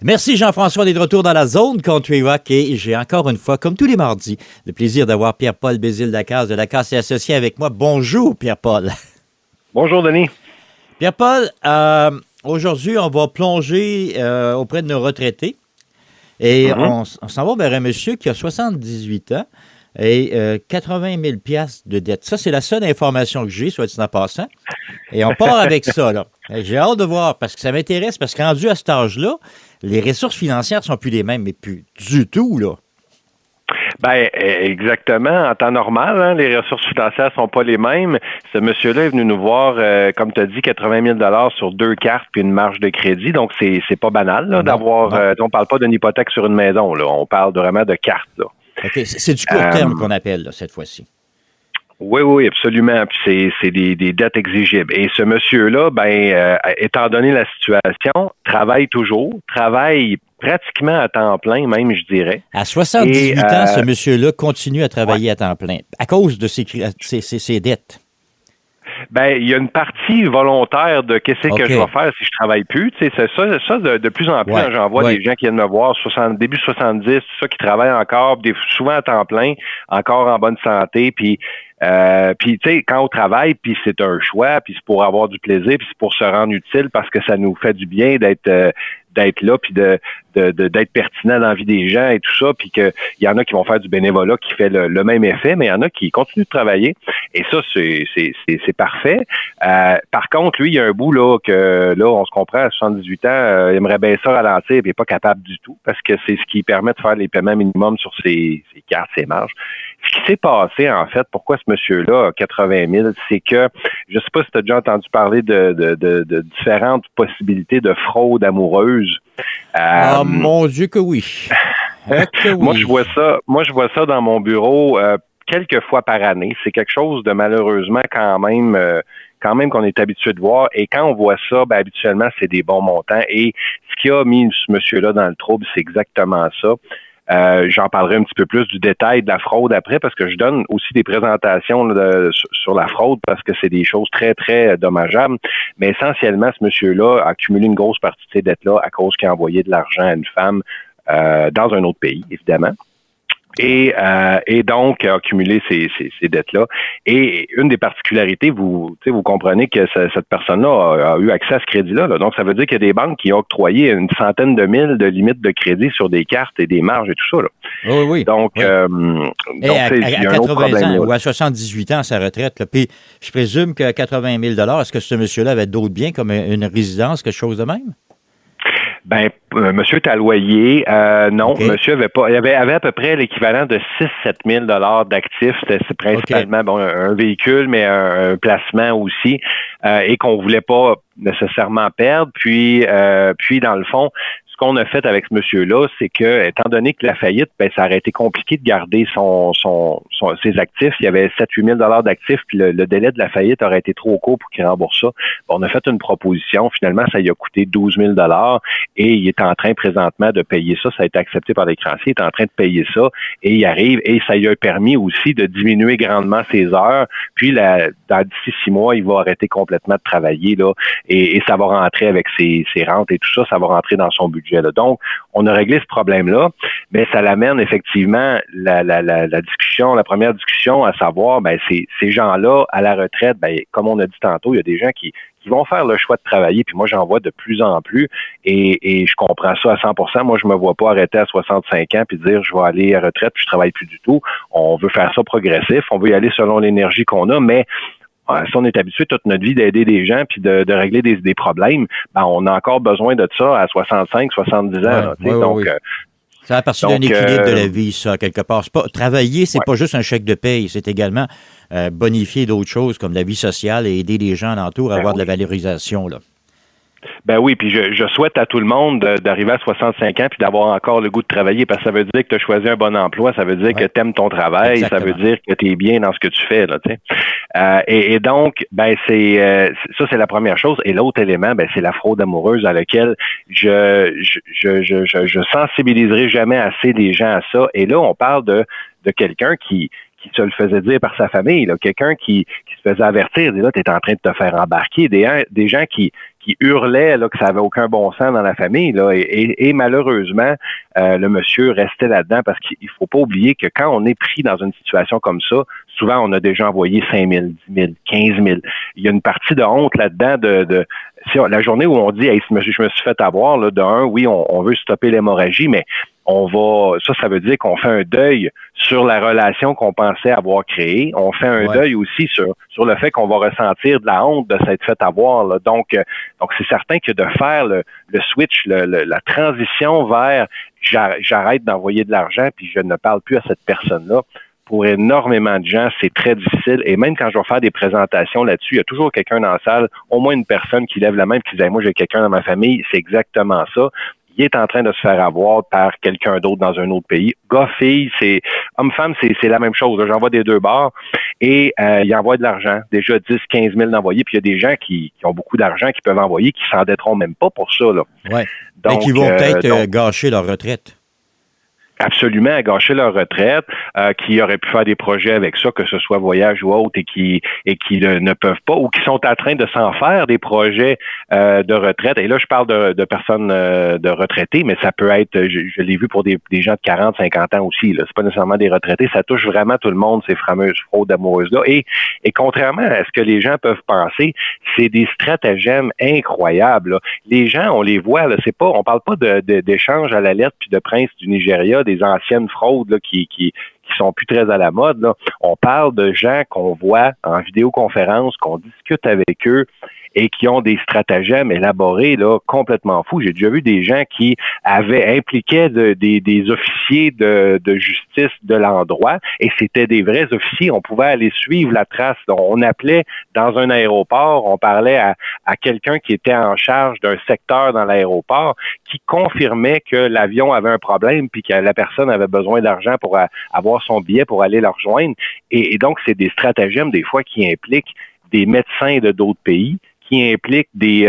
Merci Jean-François d'être de retour dans la zone Country Rock et j'ai encore une fois, comme tous les mardis, le plaisir d'avoir Pierre-Paul Bézile-Lacasse de Lacasse et Associés avec moi. Bonjour Pierre-Paul. Bonjour Denis. Pierre-Paul, aujourd'hui on va plonger auprès de nos retraités et on s'en va vers un monsieur qui a 78 ans et 80 000 piastres de dette. Ça, c'est la seule information que j'ai, soit dit en passant. Et on part avec ça, là. J'ai hâte de voir, parce que ça m'intéresse, parce que rendu à cet âge-là, les ressources financières sont plus les mêmes, mais plus du tout, là. Ben exactement. En temps normal, hein, les ressources financières sont pas les mêmes. Ce monsieur-là est venu nous voir, comme tu as dit, 80 000 sur 2 cartes puis une marge de crédit. Donc, c'est pas banal là, d'avoir... on parle pas d'une hypothèque sur une maison. Là. On parle vraiment de cartes. Là. OK. C'est du court terme qu'on appelle là, cette fois-ci. Oui, absolument. Puis c'est des dettes exigibles. Et ce monsieur-là, étant donné la situation, travaille pratiquement à temps plein, même, je dirais. À 78 ans, ce monsieur-là continue à travailler à temps plein à cause de ses dettes. Ben, il y a une partie volontaire de qu'est-ce que je vais faire si je travaille plus. Tu sais, c'est ça de plus en plus, j'en vois des gens qui viennent me voir, début 70, tout ça, qui travaillent encore, souvent à temps plein, encore en bonne santé, puis tu sais, quand on travaille, puis c'est un choix, puis c'est pour avoir du plaisir, puis c'est pour se rendre utile parce que ça nous fait du bien d'être là, puis d'être pertinent dans la vie des gens et tout ça, puis qu'il y en a qui vont faire du bénévolat qui fait le même effet, mais il y en a qui continuent de travailler. Et ça, c'est parfait. Par contre, lui, il y a un bout là que là, on se comprend, à 78 ans, il aimerait bien ça ralentir, puis il n'est pas capable du tout, parce que c'est ce qui permet de faire les paiements minimums sur ses cartes, ses marges. Ce qui s'est passé, en fait, pourquoi ce monsieur-là a 80 000, c'est que, je ne sais pas si tu as déjà entendu parler de différentes possibilités de fraude amoureuse. Mon Dieu que oui. Moi, je vois ça dans mon bureau quelques fois par année. C'est quelque chose de malheureusement quand même qu'on est habitué de voir. Et quand on voit ça, habituellement, c'est des bons montants. Et ce qui a mis ce monsieur-là dans le trouble, c'est exactement ça. J'en parlerai un petit peu plus du détail de la fraude après parce que je donne aussi des présentations sur la fraude parce que c'est des choses très, très dommageables. Mais essentiellement, ce monsieur-là a accumulé une grosse partie de ces dettes-là à cause qu'il a envoyé de l'argent à une femme dans un autre pays, évidemment. Et donc a accumulé ces dettes-là. Et une des particularités, vous comprenez que cette personne-là a eu accès à ce crédit-là. Là. Donc, ça veut dire qu'il y a des banques qui ont octroyé une centaine de mille de limites de crédit sur des cartes et des marges et tout ça. Là. Oui. Donc, oui. Donc à il y a un 80 autre problème, ans là. ou à 78 ans à sa retraite, là, puis je présume qu'à 80 000 est-ce que ce monsieur-là avait d'autres biens comme une résidence, quelque chose de même? Monsieur est à loyer. Non, okay. Monsieur avait à peu près l'équivalent de 6-7 000 d'actifs. C'est principalement un véhicule, mais un placement aussi, et qu'on voulait pas nécessairement perdre. Puis dans le fond, ce qu'on a fait avec ce monsieur-là, c'est que, étant donné que la faillite, ça aurait été compliqué de garder ses actifs. Il y avait 7-8 000 d'actifs, puis le délai de la faillite aurait été trop court pour qu'il rembourse ça. On a fait une proposition. Finalement, ça lui a coûté 12 000 et il est en train présentement de payer ça. Ça a été accepté par les créanciers. Il est en train de payer ça et il arrive et ça lui a permis aussi de diminuer grandement ses heures. Puis, d'ici 6 mois, il va arrêter complètement de travailler là et ça va rentrer avec ses rentes et tout ça. Ça va rentrer dans son budget. Là. Donc, on a réglé ce problème-là, mais ça l'amène effectivement la discussion, la première discussion, à savoir, ces gens-là, à la retraite, comme on a dit tantôt, il y a des gens qui vont faire le choix de travailler, puis moi, j'en vois de plus en plus, et je comprends ça à 100%. Moi, je me vois pas arrêter à 65 ans puis dire, je vais aller à la retraite, puis je travaille plus du tout. On veut faire ça progressif, on veut y aller selon l'énergie qu'on a, mais si on est habitué toute notre vie d'aider des gens puis de régler des problèmes, on a encore besoin de ça à 65, 70 ans. Oui. Ça appartient d'un équilibre de la vie, ça, quelque part. Travailler, c'est pas juste un chèque de paye, c'est également bonifier d'autres choses comme la vie sociale et aider les gens alentour à avoir de la valorisation, là. Ben oui, puis je souhaite à tout le monde d'arriver à 65 ans puis d'avoir encore le goût de travailler parce que ça veut dire que tu as choisi un bon emploi, ça veut dire que tu aimes ton travail, Exactement. Ça veut dire que tu es bien dans ce que tu fais là, tu sais. Et donc c'est la première chose et l'autre élément c'est la fraude amoureuse à laquelle je sensibiliserai jamais assez les gens à ça et là on parle de quelqu'un qui se le faisait dire par sa famille, là, quelqu'un qui se faisait avertir, là, tu es en train de te faire embarquer, des gens qui hurlaient là, que ça avait aucun bon sens dans la famille, là, et malheureusement, le monsieur restait là-dedans parce qu'il faut pas oublier que quand on est pris dans une situation comme ça, souvent on a déjà envoyé 5 000, 10 000, 15 000. Il y a une partie de honte là-dedans la journée où on dit hey, je me suis fait avoir, là, oui, on veut stopper l'hémorragie, mais ça veut dire qu'on fait un deuil sur la relation qu'on pensait avoir créée. On fait un deuil aussi sur le fait qu'on va ressentir de la honte de s'être fait avoir, là. Donc c'est certain que de faire le switch, la transition vers j'arrête d'envoyer de l'argent puis je ne parle plus à cette personne-là, pour énormément de gens, c'est très difficile. Et même quand je vais faire des présentations là-dessus, il y a toujours quelqu'un dans la salle, au moins une personne qui lève la main et qui dit « Moi, j'ai quelqu'un dans ma famille. » C'est exactement ça. Il est en train de se faire avoir par quelqu'un d'autre dans un autre pays. Gars-fille, homme-femme, c'est la même chose. J'envoie des deux bords et il envoie de l'argent. Déjà 10, 15 000 d'envoyer. Puis il y a des gens qui ont beaucoup d'argent qui peuvent envoyer, qui s'endetteront même pas pour ça, là. Ouais. Donc, qui vont peut-être gâcher leur retraite. Absolument, à gâcher leur retraite, qui auraient pu faire des projets avec ça, que ce soit voyage ou autre, et qui ne peuvent pas, ou qui sont en train de s'en faire des projets de retraite. Et là, je parle de personnes de retraités, mais ça peut être, je l'ai vu pour des gens de 40, 50 ans aussi. Là. C'est pas nécessairement des retraités, ça touche vraiment tout le monde, ces fameuses fraudes amoureuses-là. Et contrairement à ce que les gens peuvent penser, c'est des stratagèmes incroyables, là. Les gens, on les voit, là, on parle pas d'échange à la lettre puis de prince du Nigeria, des anciennes fraudes là, qui sont plus très à la mode, là. On parle de gens qu'on voit en vidéoconférence, qu'on discute avec eux et qui ont des stratagèmes élaborés là, complètement fous. J'ai déjà vu des gens qui impliquaient des officiers de justice de l'endroit et c'était des vrais officiers. On pouvait aller suivre la trace. Donc, on appelait dans un aéroport, on parlait à quelqu'un qui était en charge d'un secteur dans l'aéroport qui confirmait que l'avion avait un problème puis que la personne avait besoin d'argent pour avoir son billet pour aller la rejoindre. Et donc, c'est des stratagèmes des fois qui impliquent des médecins de d'autres pays, qui implique des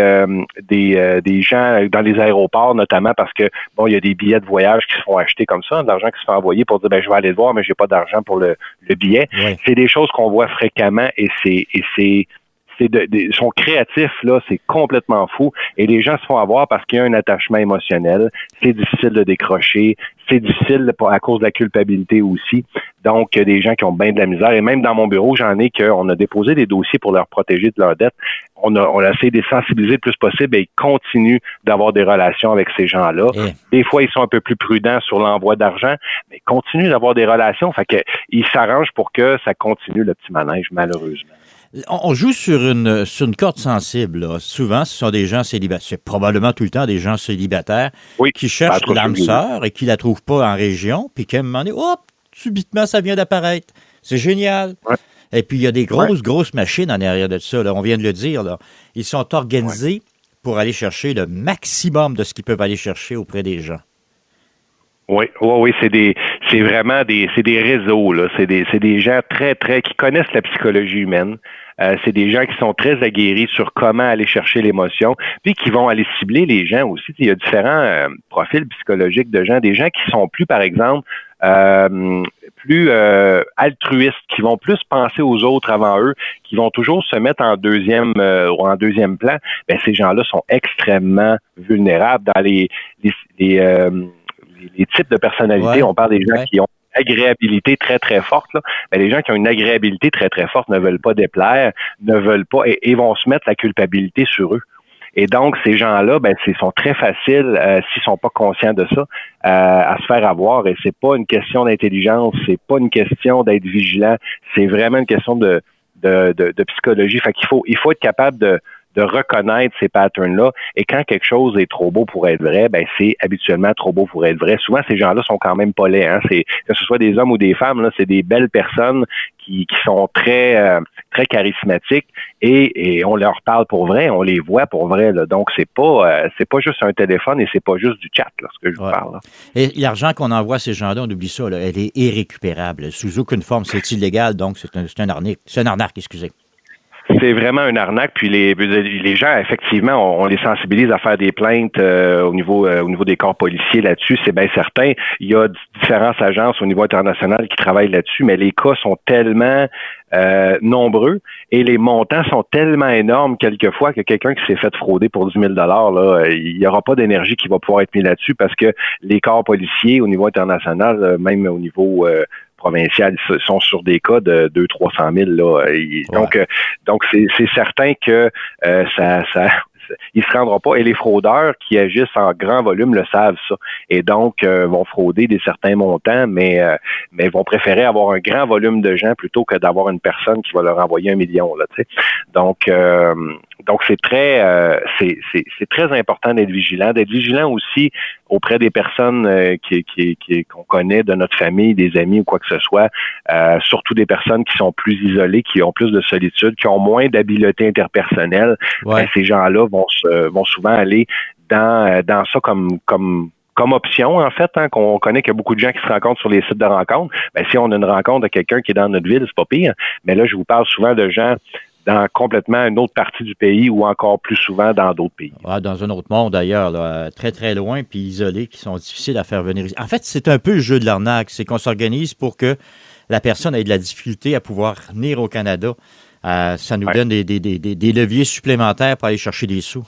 gens dans les aéroports, notamment parce que, il y a des billets de voyage qui se font acheter comme ça, de l'argent qui se fait envoyer pour dire, je vais aller le voir, mais j'ai pas d'argent pour le billet. Oui. C'est des choses qu'on voit fréquemment et sont créatifs, là, c'est complètement fou. Et les gens se font avoir parce qu'il y a un attachement émotionnel. C'est difficile de décrocher. C'est difficile à cause de la culpabilité aussi. Donc, il y a des gens qui ont bien de la misère. Et même dans mon bureau, on a déposé des dossiers pour leur protéger de leurs dettes. On a essayé de les sensibiliser le plus possible et ils continuent d'avoir des relations avec ces gens-là. Des fois, ils sont un peu plus prudents sur l'envoi d'argent, mais ils continuent d'avoir des relations. Fait que ils s'arrangent pour que ça continue le petit manège, malheureusement. On joue sur une corde sensible, là. Souvent, ce sont des gens célibataires. C'est probablement tout le temps des gens célibataires qui cherchent l'âme sœur et qui la trouvent pas en région, puis qu'à un moment donné, hop, subitement, ça vient d'apparaître. C'est génial. Ouais. Et puis, il y a des grosses machines en arrière de ça, là. On vient de le dire, là. Ils sont organisés pour aller chercher le maximum de ce qu'ils peuvent aller chercher auprès des gens. Oui, c'est vraiment des réseaux, là. C'est des gens très, très, qui connaissent la psychologie humaine. C'est des gens qui sont très aguerris sur comment aller chercher l'émotion, puis qui vont aller cibler les gens aussi. Il y a différents profils psychologiques de gens, des gens qui sont plus, par exemple, plus altruistes, qui vont plus penser aux autres avant eux, qui vont toujours se mettre en deuxième plan. Ben, ces gens-là sont extrêmement vulnérables dans les types de personnalités. On parle des gens qui ont une agréabilité très, très forte. Là. Mais les gens qui ont une agréabilité très, très forte ne veulent pas déplaire, ne veulent pas et vont se mettre la culpabilité sur eux. Et donc, ces gens-là, sont très faciles, s'ils sont pas conscients de ça, à se faire avoir. Et c'est pas une question d'intelligence, c'est pas une question d'être vigilant, c'est vraiment une question de psychologie. Fait qu'il faut être capable de reconnaître ces patterns-là. Et quand quelque chose est trop beau pour être vrai, c'est habituellement trop beau pour être vrai. Souvent, ces gens-là sont quand même pas laids. Hein? Que ce soit des hommes ou des femmes, là, c'est des belles personnes qui sont très très charismatiques et on leur parle pour vrai, on les voit pour vrai. Là. Donc, c'est pas juste un téléphone et c'est pas juste du chat, là, ce que je vous parle. Là. Et l'argent qu'on envoie à ces gens-là, on oublie ça, là, elle est irrécupérable. Sous aucune forme, c'est illégal, donc c'est un arnaque, excusez. C'est vraiment une arnaque. Puis les gens, effectivement, on les sensibilise à faire des plaintes au niveau des corps policiers là-dessus. C'est bien certain. Il y a différentes agences au niveau international qui travaillent là-dessus, mais les cas sont tellement nombreux et les montants sont tellement énormes quelquefois que quelqu'un qui s'est fait frauder pour 10 000 là, il n'y aura pas d'énergie qui va pouvoir être mise là-dessus parce que les corps policiers au niveau international, même au niveau provincial, sont sur des cas de 200-300 000 là. Donc c'est certain que ils se rendront pas. Et les fraudeurs qui agissent en grand volume le savent ça. Et donc, vont frauder des certains montants, mais vont préférer avoir un grand volume de gens plutôt que d'avoir une personne qui va leur envoyer 1 million, là, tu sais. Donc c'est très important d'être vigilant aussi auprès des personnes qu'on connaît de notre famille, des amis ou quoi que ce soit, surtout des personnes qui sont plus isolées, qui ont plus de solitude, qui ont moins d'habileté interpersonnelle. Ouais. Ben, ces gens-là vont souvent aller dans ça comme option, en fait, hein, qu'on connaît qu'il y a beaucoup de gens qui se rencontrent sur les sites de rencontres. Ben, si on a une rencontre de quelqu'un qui est dans notre ville, c'est pas pire. Mais là, je vous parle souvent de gens dans complètement une autre partie du pays ou encore plus souvent dans d'autres pays. Ouais, dans un autre monde d'ailleurs, là, très très loin puis isolé, qui sont difficiles à faire venir. En fait, c'est un peu le jeu de l'arnaque. C'est qu'on s'organise pour que la personne ait de la difficulté à pouvoir venir au Canada. Ça nous donne des leviers supplémentaires pour aller chercher des sous.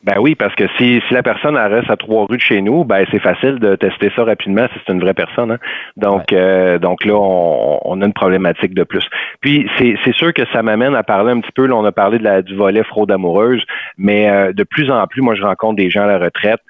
Ben oui, parce que si la personne elle reste à 3 rues de chez nous, ben c'est facile de tester ça rapidement si c'est une vraie personne. Hein? Donc là, on a une problématique de plus. Puis c'est sûr que ça m'amène à parler un petit peu. Là, on a parlé du volet fraude amoureuse, mais de plus en plus, moi, je rencontre des gens à la retraite.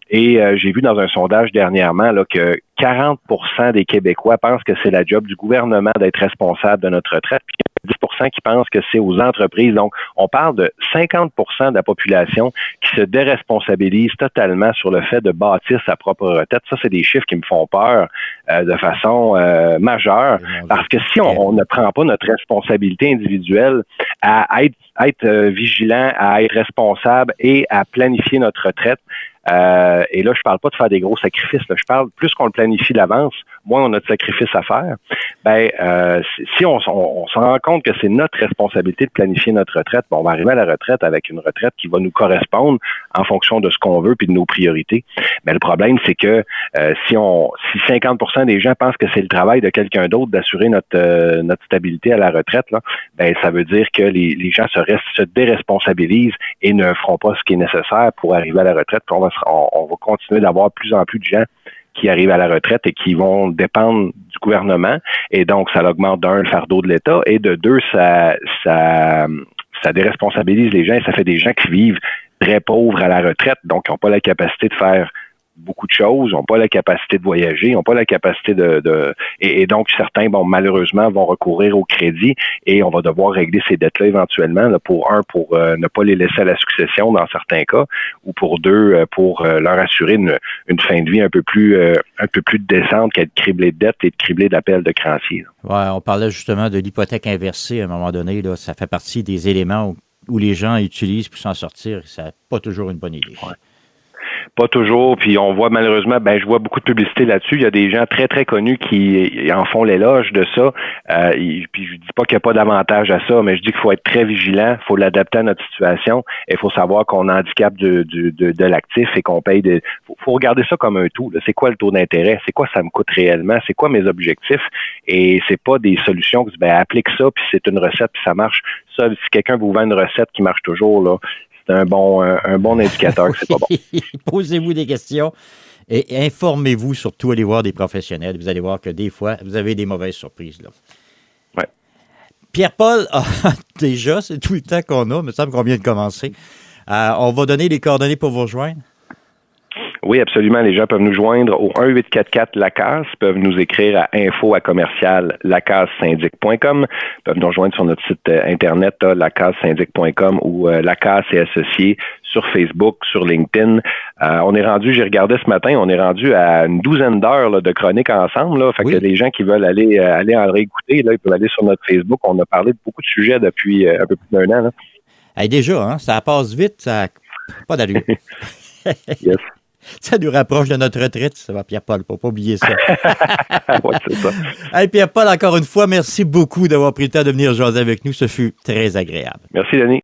Et j'ai vu dans un sondage dernièrement là que 40% des Québécois pensent que c'est la job du gouvernement d'être responsable de notre retraite, puis 10% qui pensent que c'est aux entreprises. Donc, on parle de 50% de la population qui se déresponsabilise totalement sur le fait de bâtir sa propre retraite. Ça, c'est des chiffres qui me font peur de façon majeure, parce que si on ne prend pas notre responsabilité individuelle à être vigilant, à être responsable et à planifier notre retraite, et là, je parle pas de faire des gros sacrifices. Là. Je parle plus qu'on le planifie d'avance, moins on a de sacrifices à faire. Ben, si on se rend compte que c'est notre responsabilité de planifier notre retraite, ben, on va arriver à la retraite avec une retraite qui va nous correspondre en fonction de ce qu'on veut puis de nos priorités. Mais le problème, c'est que si 50% des gens pensent que c'est le travail de quelqu'un d'autre d'assurer notre stabilité à la retraite, là, ben ça veut dire que les gens se déresponsabilisent et ne feront pas ce qui est nécessaire pour arriver à la retraite. Puis on va continuer d'avoir de plus en plus de gens qui arrivent à la retraite et qui vont dépendre du gouvernement. Et donc, ça augmente d'un, le fardeau de l'État, et de deux, ça déresponsabilise les gens et ça fait des gens qui vivent très pauvres à la retraite, donc qui n'ont pas la capacité de faire beaucoup de choses, n'ont pas la capacité de voyager, n'ont pas la capacité et donc certains, malheureusement, vont recourir au crédit et on va devoir régler ces dettes-là éventuellement, là, pour ne pas les laisser à la succession dans certains cas, ou pour deux, pour leur assurer une fin de vie un peu plus décente qu'être criblé de dettes et de criblé d'appels de créanciers. Ouais, on parlait justement de l'hypothèque inversée à un moment donné, là, ça fait partie des éléments où les gens utilisent pour s'en sortir. C'est pas toujours une bonne idée. Ouais. Pas toujours, puis on voit malheureusement, je vois beaucoup de publicité là-dessus. Il y a des gens très, très connus qui en font l'éloge de ça. Puis je dis pas qu'il n'y a pas d'avantage à ça, mais je dis qu'il faut être très vigilant, il faut l'adapter à notre situation, et il faut savoir qu'on handicape de l'actif et qu'on paye faut regarder ça comme un tout. Là. C'est quoi le taux d'intérêt? C'est quoi ça me coûte réellement? C'est quoi mes objectifs? Et c'est pas des solutions que applique ça, puis c'est une recette, puis ça marche. Ça, si quelqu'un vous vend une recette qui marche toujours, là, c'est un bon indicateur que c'est pas bon. Posez-vous des questions et informez-vous, surtout, allez voir des professionnels. Vous allez voir que des fois, vous avez des mauvaises surprises. Là. Ouais. Pierre-Paul, déjà, c'est tout le temps qu'on a, il me semble qu'on vient de commencer. On va donner les coordonnées pour vous rejoindre. Oui, absolument. Les gens peuvent nous joindre au 1-844-LACASE, peuvent nous écrire à info@commercial-lacasesyndic.com, peuvent nous rejoindre sur notre site internet lacasesyndic.com ou LACASE et associés sur Facebook, sur LinkedIn. On est rendu, j'ai regardé ce matin, on est rendu à une douzaine d'heures là, de chroniques ensemble. Là, fait que les gens qui veulent aller en réécouter, là, ils peuvent aller sur notre Facebook. On a parlé de beaucoup de sujets depuis un peu plus d'1 an. Là. Déjà, ça passe vite, ça n'a pas d'allure. Yes. Ça nous rapproche de notre retraite, ça va, Pierre-Paul, faut pas oublier ça. Oui, c'est ça. Hey, Pierre-Paul, encore une fois, merci beaucoup d'avoir pris le temps de venir jaser avec nous. Ce fut très agréable. Merci, Denis.